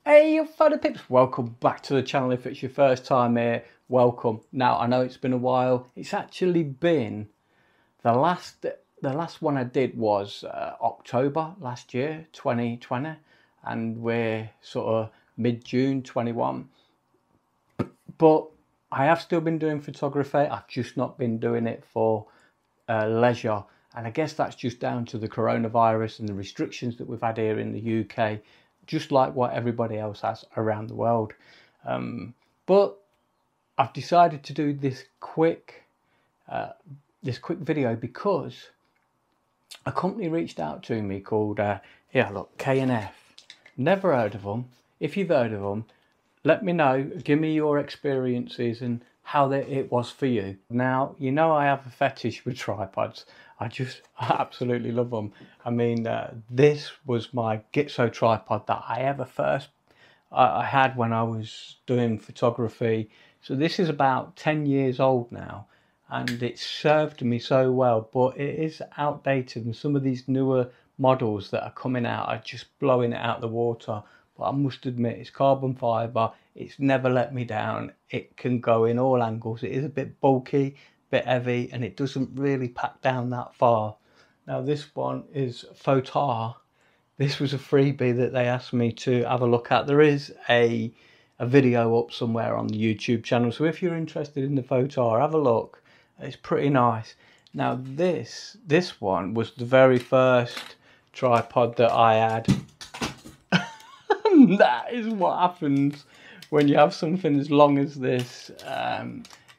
Hey, you photo pips, welcome back to the channel. If it's your first time here, welcome. Now, I know it's been a while. It's actually been the last one I did was October last year, 2020, and we're sort of mid-June 21. But I have still been doing photography. I've just not been doing it for leisure, and I guess that's just down to the coronavirus and the restrictions that we've had here in the UK, just like what everybody else has around the world. But I've decided to do this quick video because a company reached out to me called yeah, look, K&F. Never heard of them. If you've heard of them, let me know. Give me your experiences and how it was for you. Now, you know I have a fetish with tripods. I absolutely love them. I mean, this was my Gitzo tripod that I had when I was doing photography. So this is about 10 years old now, and it served me so well, but it is outdated, and some of these newer models that are coming out are just blowing it out the water. But I must admit, it's carbon fibre. It's never let me down. It can go in all angles. It is a bit bulky, a bit heavy, and it doesn't really pack down that far. Now this one is Fotar. This was a freebie that they asked me to have a look at. There is a video up somewhere on the YouTube channel, so if you're interested in the Fotar, have a look. It's pretty nice. Now this one was the very first tripod that I had. That is what happens when you have something as long as this.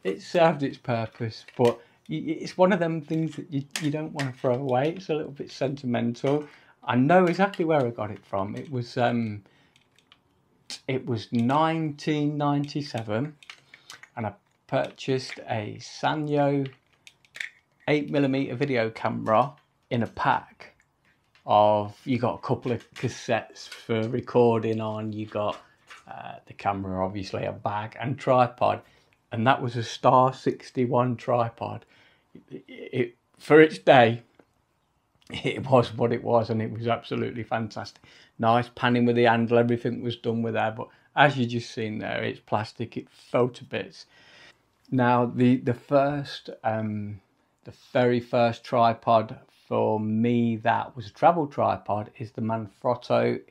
It served its purpose, but it's one of them things that you don't want to throw away. It's a little bit sentimental. I know exactly where I got it from. It was 1997, and I purchased a Sanyo 8mm video camera in a pack of, you got a couple of cassettes for recording on, you got the camera, obviously a bag and tripod, and that was a Star 61 tripod. For its day, it was what it was, and it was absolutely fantastic. Nice panning with the handle, everything was done with that, but as you just seen there, it's plastic, it fell to bits. Now the very first tripod for me that was a travel tripod is the Manfrotto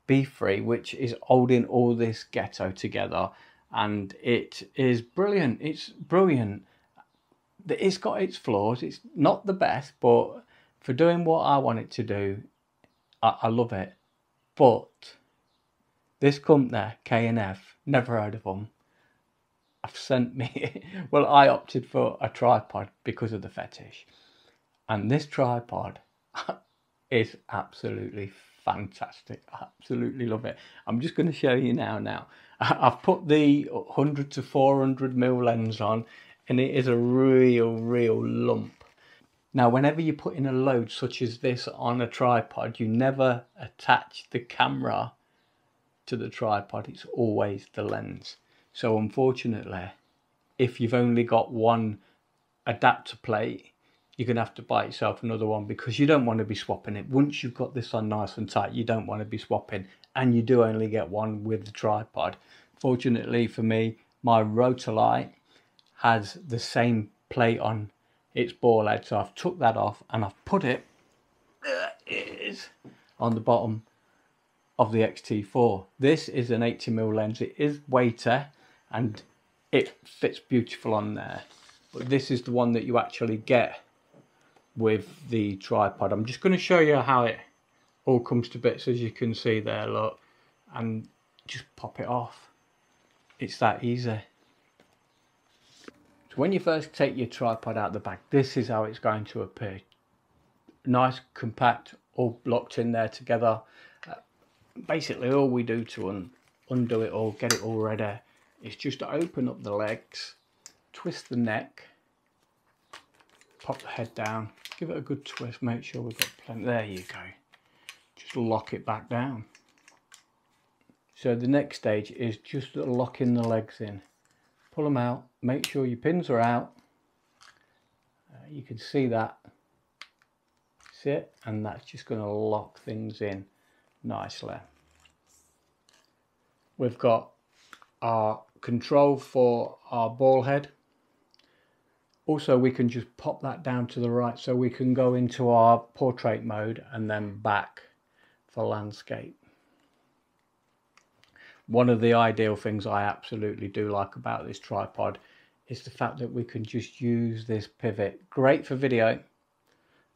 B3, which is holding all this ghetto together, and it is brilliant. It's brilliant. It's got its flaws. It's not the best, but for doing what I want it to do, I love it. But this company, K&F, never heard of them, have sent me, well, I opted for a tripod because of the fetish. And this tripod is absolutely fantastic. I absolutely love it. I'm just going to show you now. I've put the 100 to 400mm lens on, and it is a real lump. Now, whenever you put in a load such as this on a tripod, you never attach the camera to the tripod. It's always the lens. So unfortunately, if you've only got one adapter plate, you're going to have to buy yourself another one, because you don't want to be swapping it. Once you've got this on nice and tight, you don't want to be swapping, and you do only get one with the tripod. Fortunately for me, my Rotolight has the same plate on its ball head, so I've took that off and I've put it, it is on the bottom of the X-T4. This is an 80mm lens. It is weighter and it fits beautiful on there, but this is the one that you actually get with the tripod. I'm just going to show you how it all comes to bits, as you can see there, look, and just pop it off. It's that easy. So when you first take your tripod out the bag, this is how it's going to appear. Nice, compact, all locked in there together. Basically all we do to undo it all, get it all ready, is just to open up the legs, twist the neck, pop the head down, give it a good twist, make sure we've got plenty. There you go. Just lock it back down. So the next stage is just locking the legs in. Pull them out, make sure your pins are out. You can see that. See it? And that's just going to lock things in nicely. we've got our control for our ball head. Also, we can just pop that down to the right so we can go into our portrait mode and then back for landscape. One of the ideal things I absolutely do like about this tripod is the fact that we can just use this pivot. Great for video,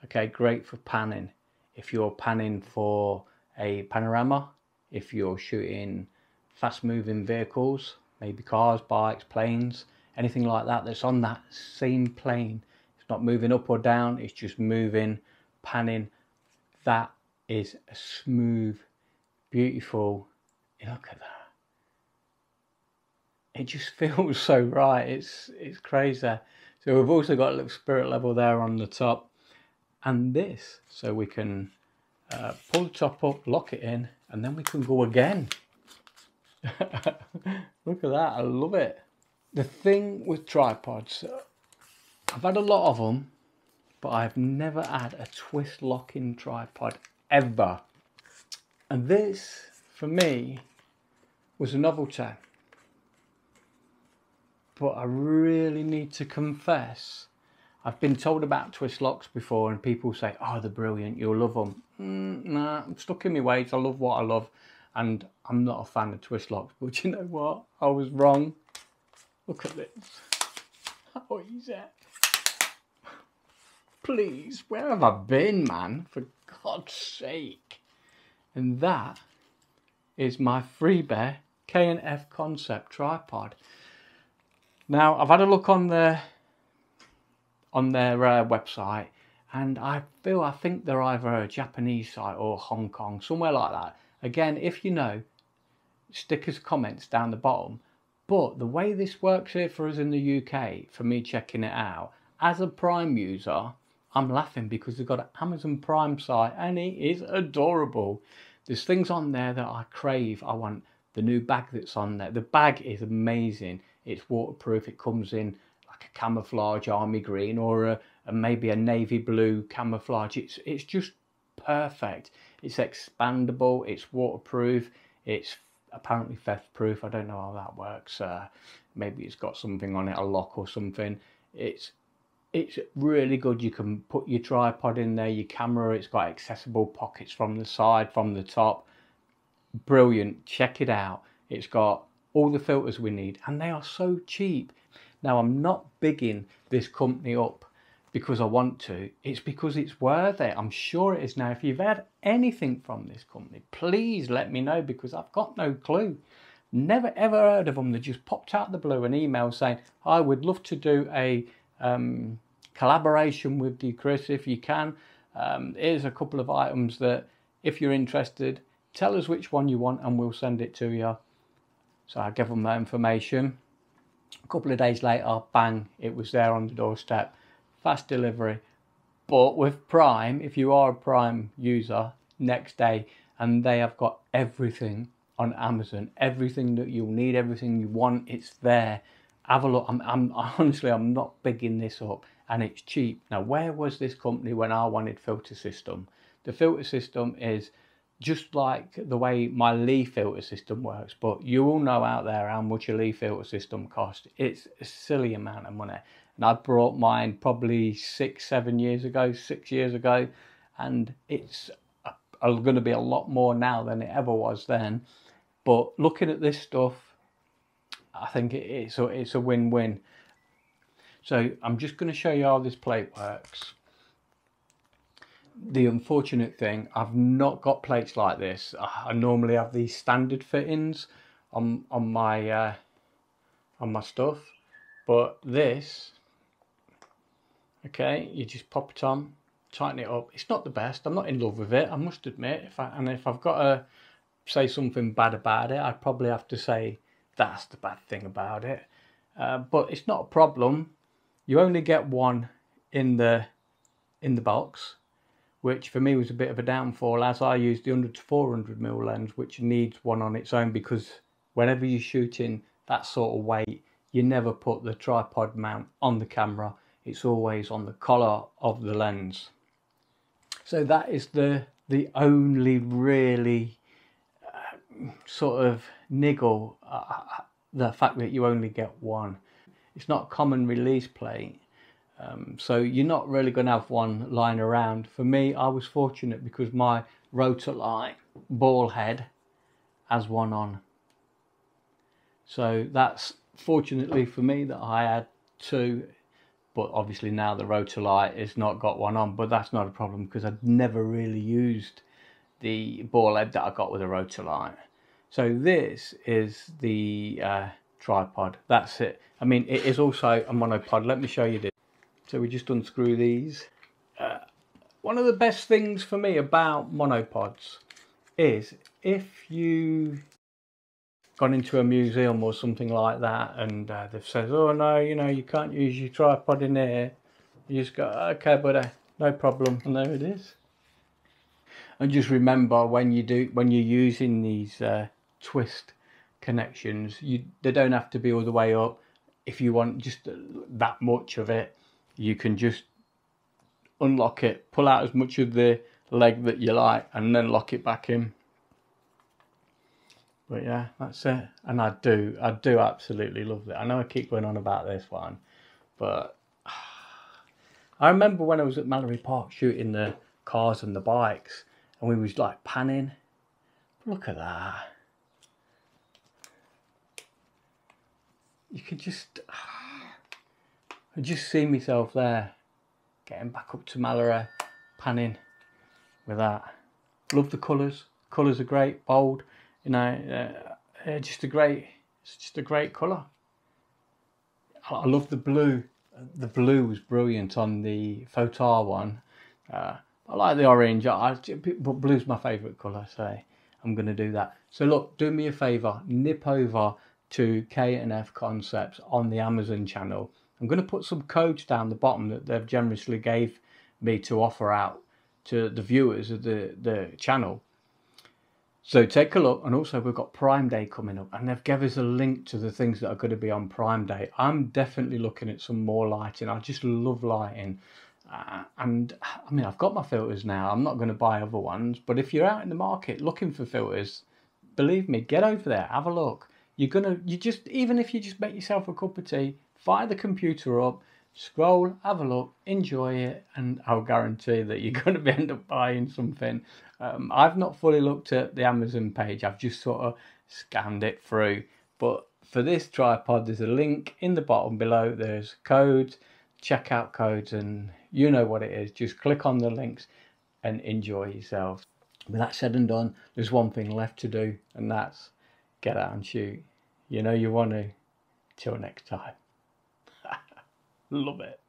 okay, great for panning. If you're panning for a panorama, if you're shooting fast moving vehicles, maybe cars, bikes, planes, anything like that that's on that same plane, it's not moving up or down, it's just moving, panning. That is a smooth, beautiful, look at that. It just feels so right. It's crazy. So we've also got a little spirit level there on the top, and this, so we can pull the top up, lock it in, and then we can go again. Look at that, I love it. The thing with tripods, I've had a lot of them, but I've never had a twist locking tripod ever. And this, for me, was a novelty. But I really need to confess, I've been told about twist locks before and people say, oh, they're brilliant, you'll love them. Nah, I'm stuck in my ways, I love what I love, and I'm not a fan of twist locks. But you know what, I was wrong. Look at this, how easy. Please, where have I been, man, for God's sake? And that is my Freebear K&F Concept tripod. Now, I've had a look on their website, and I think they're either a Japanese site or Hong Kong, somewhere like that. Again, if you know, stick us comments down the bottom. But the way this works here for us in the UK, for me checking it out, as a Prime user, I'm laughing because they've got an Amazon Prime site and it is adorable. There's things on there that I crave. I want the new bag that's on there. The bag is amazing. It's waterproof. It comes in like a camouflage army green or maybe a navy blue camouflage. It's just perfect. It's expandable. It's waterproof. It's apparently theft proof. I don't know how that works. Maybe it's got something on it, a lock or something. It's really good. You can put your tripod in there, your camera. It's got accessible pockets from the side, from the top. Brilliant. Check it out. It's got all the filters we need, and they are so cheap. Now, I'm not bigging this company up because I want to. It's because it's worth it. I'm sure it is. Now, if you've had anything from this company, please let me know, because I've got no clue. Never ever heard of them. They just popped out the blue an email saying, I would love to do a collaboration with you, Chris, if you can. Here's a couple of items that, if you're interested, tell us which one you want and we'll send it to you. So I gave them that information. A couple of days later, bang, it was there on the doorstep. Fast delivery. But with Prime, if you are a Prime user, next day, and they have got everything on Amazon, everything that you'll need, everything you want, it's there. Have a look. Honestly, I'm not bigging this up, and it's cheap. Now, where was this company when I wanted filter system? The filter system is just like the way my Lee filter system works, but you all know out there how much a Lee filter system costs. It's a silly amount of money, and I brought mine probably 6 years ago, and it's going to be a lot more now than it ever was then. But looking at this stuff, I think it's a win-win. So I'm just going to show you how this plate works. The unfortunate thing, I've not got plates like this. I normally have these standard fittings on my stuff, but this, okay, you just pop it on, tighten it up. It's not the best. I'm not in love with it, I must admit. If I've got to say something bad about it, I'd probably have to say that's the bad thing about it. But it's not a problem. You only get one in the box, which for me was a bit of a downfall, as I used the 100 to 400mm lens, which needs one on its own, because whenever you're shooting that sort of weight, you never put the tripod mount on the camera. It's always on the collar of the lens. So that is the only really sort of niggle the fact that you only get one. It's not a common release plate, so you're not really going to have one lying around. For me, I was fortunate because my Rotor-Lite ball head has one on, so that's fortunately for me that I had two. But obviously now the Rotor-Lite has not got one on, but that's not a problem because I'd never really used the ball head that I got with a Rotor-Lite. So this is the tripod. That's it. I mean, it is also a monopod. Let me show you this. So we just unscrew these. One of the best things for me about monopods is if you gone into a museum or something like that and they've said, oh no, you know, you can't use your tripod in here, you just go, okay buddy, no problem, and there it is. And just remember, when you're using these twist connections, they don't have to be all the way up. If you want just that much of it, you can just unlock it, pull out as much of the leg that you like, and then lock it back in. But yeah, that's it. And I do absolutely love it. I know I keep going on about this one, but I remember when I was at Mallory Park shooting the cars and the bikes, and we was like panning. Look at that. You could just, I just see myself there, getting back up to Mallory, panning with that. Love the colours. Colours are great, bold. You know, it's just a great colour. I love the blue. The blue was brilliant on the Photar one. I like the orange, but blue's my favourite colour, so I'm going to do that. So look, do me a favour, nip over to K&F Concepts on the Amazon channel. I'm going to put some codes down the bottom that they've generously gave me to offer out to the viewers of the channel. So take a look, and also we've got Prime Day coming up, and they've given us a link to the things that are going to be on Prime Day. I'm definitely looking at some more lighting. I just love lighting, and I mean, I've got my filters now. I'm not going to buy other ones, but if you're out in the market looking for filters, believe me, get over there, have a look. Even if you just make yourself a cup of tea, fire the computer up, scroll, have a look, enjoy it, and I'll guarantee that you're going to end up buying something. I've not fully looked at the Amazon page, I've just sort of scanned it through, but for this tripod there's a link in the bottom below. There's codes, checkout codes, and you know what it is. Just click on the links and enjoy yourself. With that said and done, there's one thing left to do, and that's get out and shoot. You know you want to. Till next time. Love it.